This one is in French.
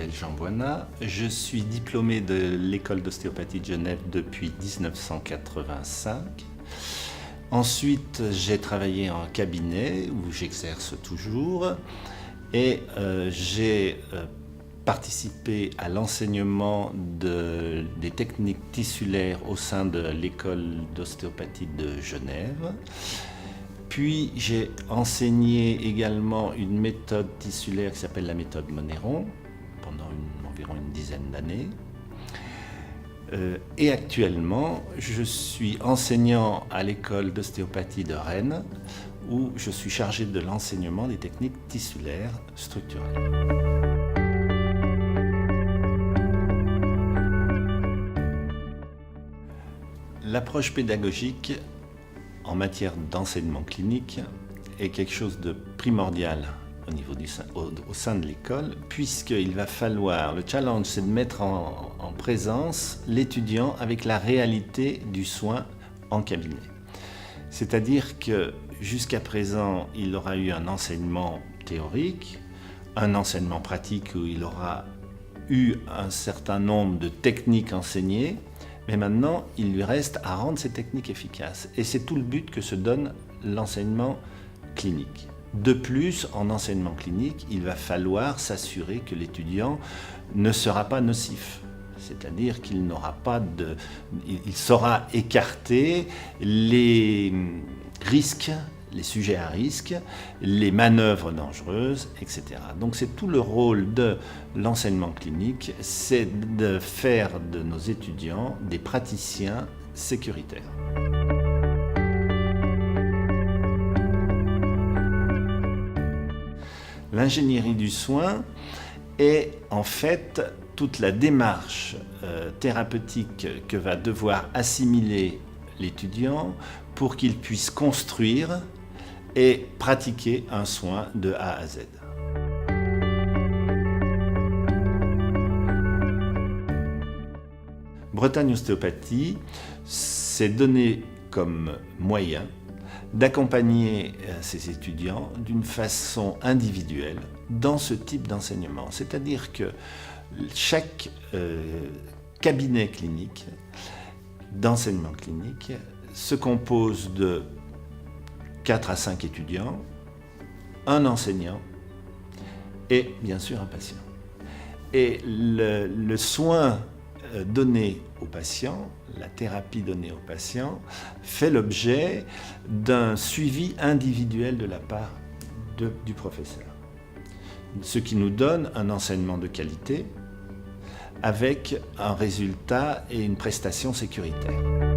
m'appelle Jean Boinat, je suis diplômé de l'école d'ostéopathie de Genève depuis 1985. Ensuite, j'ai travaillé en cabinet où j'exerce toujours et j'ai participé à l'enseignement des techniques tissulaires au sein de l'école d'ostéopathie de Genève. Puis j'ai enseigné également une méthode tissulaire qui s'appelle la méthode Monneron pendant environ une dizaine d'années. Et actuellement, je suis enseignant à l'école d'ostéopathie de Rennes où je suis chargé de l'enseignement des techniques tissulaires structurelles. L'approche pédagogique en matière d'enseignement clinique est quelque chose de primordial au sein de l'école, puisqu'il va falloir, le challenge c'est de mettre en présence l'étudiant avec la réalité du soin en cabinet. C'est-à-dire que jusqu'à présent, il aura eu un enseignement théorique, un enseignement pratique où il aura eu un certain nombre de techniques enseignées, mais maintenant, il lui reste à rendre ces techniques efficaces. Et c'est tout le but que se donne l'enseignement clinique. De plus, en enseignement clinique, il va falloir s'assurer que l'étudiant ne sera pas nocif. C'est-à-dire qu'il n'aura pas il saura écarter les risques, les sujets à risque, les manœuvres dangereuses, etc. Donc c'est tout le rôle de l'enseignement clinique, c'est de faire de nos étudiants des praticiens sécuritaires. L'ingénierie du soin est en fait toute la démarche thérapeutique que va devoir assimiler l'étudiant pour qu'il puisse construire et pratiquer un soin de A à Z. Bretagne Ostéopathie s'est donné comme moyen d'accompagner ces étudiants d'une façon individuelle dans ce type d'enseignement. C'est-à-dire que chaque cabinet clinique d'enseignement clinique se compose de 4 à 5 étudiants, un enseignant et bien sûr un patient. Et le soin donné au patient, la thérapie donnée au patient, fait l'objet d'un suivi individuel de la part du professeur. Ce qui nous donne un enseignement de qualité avec un résultat et une prestation sécuritaire.